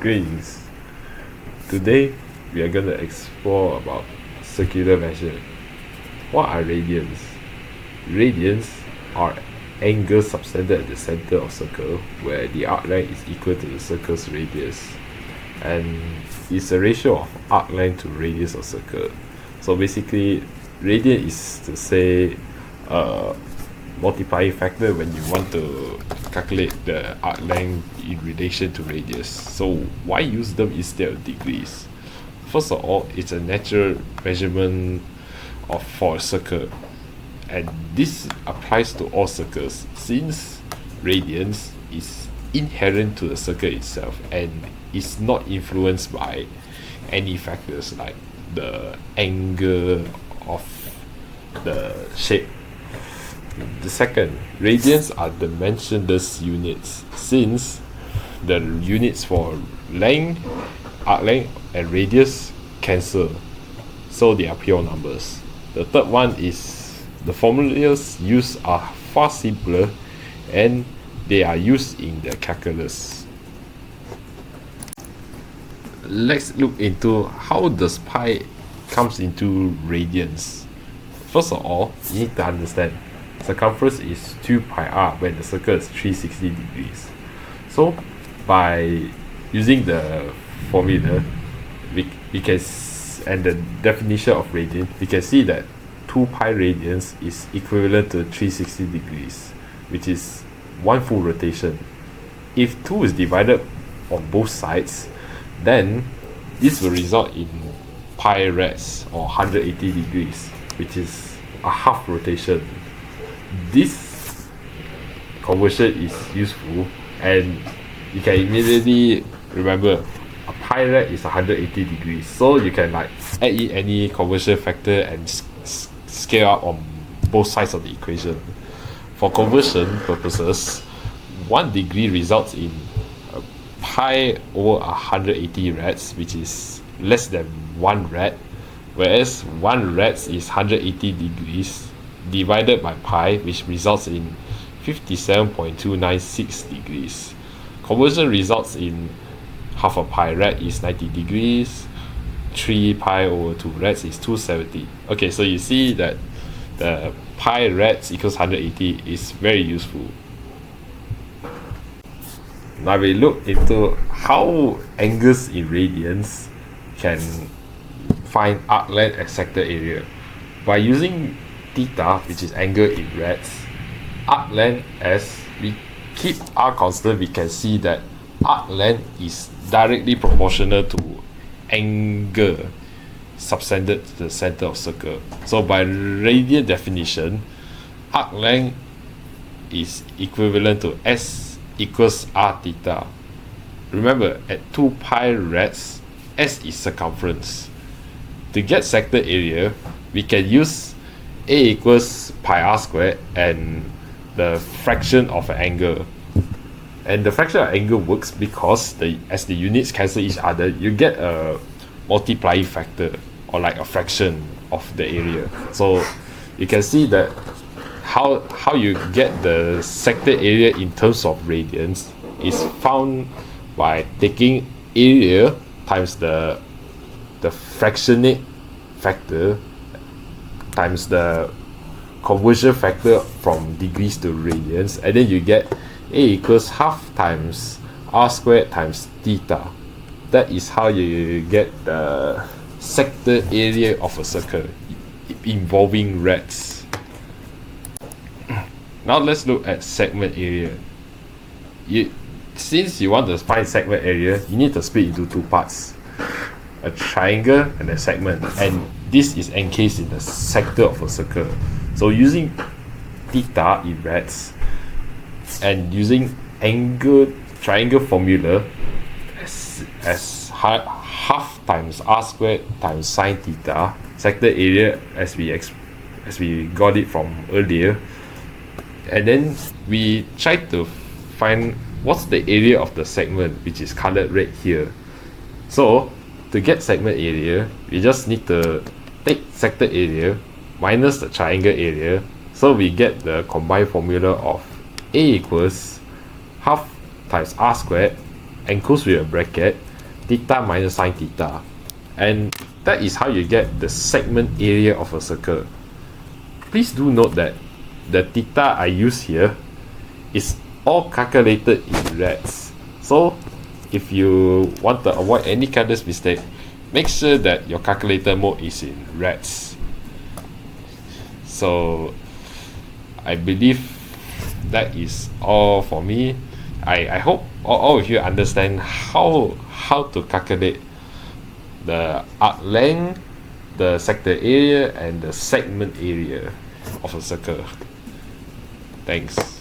Greetings. Today we are going to explore about circular measure. What are radians? Radians are angles subtended at the center of circle where the arc length is equal to the circle's radius, and it's a ratio of arc length to radius of circle. So basically, radian is to say multiplying factor when you want to calculate the arc length in relation to radius. So why use them instead of degrees? First of all, it's a natural measurement for a circle, and this applies to all circles since radians is inherent to the circle itself and is not influenced by any factors like the angle of the shape. The second, radians are dimensionless units since the units for length, arc length and radius cancel, so they are pure numbers. The third one is the formulas used are far simpler and they are used in the calculus. Let's look into how does pi comes into radians. First of all, you need to understand circumference is 2 pi r when the circle is 360 degrees. So by using the formula we can and the definition of radian, we can see that 2 pi radians is equivalent to 360 degrees, which is one full rotation. If 2 is divided on both sides, then this will result in pi rads or 180 degrees, which is a half rotation. This conversion is useful, and you can immediately remember a pi rad is 180 degrees, so you can like add in any conversion factor and scale up on both sides of the equation. For conversion purposes, 1 degree results in pi over 180 rads, which is less than 1 rad, whereas 1 rad is 180 degrees divided by pi, which results in 57.296 degrees. Conversion results in half a pi rad is 90 degrees, 3 pi over 2 rads is 270. Okay, so you see that the pi rads equals 180 is very useful. Now we look into how angles in radians can find arc length and sector area. By using theta, which is angle in rads, arc length, as we keep r constant, we can see that arc length is directly proportional to angle subtended to the center of circle. So by radian definition, arc length is equivalent to s equals r theta. Remember, at 2 pi rads, s is circumference. To get sector area, we can use a equals pi r squared and the fraction of an angle. And the fraction of angle works because as the units cancel each other, you get a multiplying factor or like a fraction of the area. So you can see that how you get the sector area in terms of radians is found by taking area times the fractionate factor times the conversion factor from degrees to radians, and then you get a equals half times r squared times theta. That is how you get the sector area of a circle involving rads. Now let's look at segment area. Since you want to find segment area, you need to split into 2 parts, a triangle and a segment, and this is encased in the sector of a circle. So using theta in rads and using triangle formula as half times r squared times sine theta, sector area as we got it from earlier, and then we try to find what's the area of the segment, which is colored red here. So to get segment area, we just need to take sector area minus the triangle area, so we get the combined formula of a equals half times r squared enclosed with a bracket theta minus sine theta, and that is how you get the segment area of a circle. Please do note that the theta I use here is all calculated in rads. So if you want to avoid any careless mistake, make sure that your calculator mode is in rads. So I believe that is all for me. I hope all of you understand how to calculate the arc length, the sector area, and the segment area of a circle. Thanks.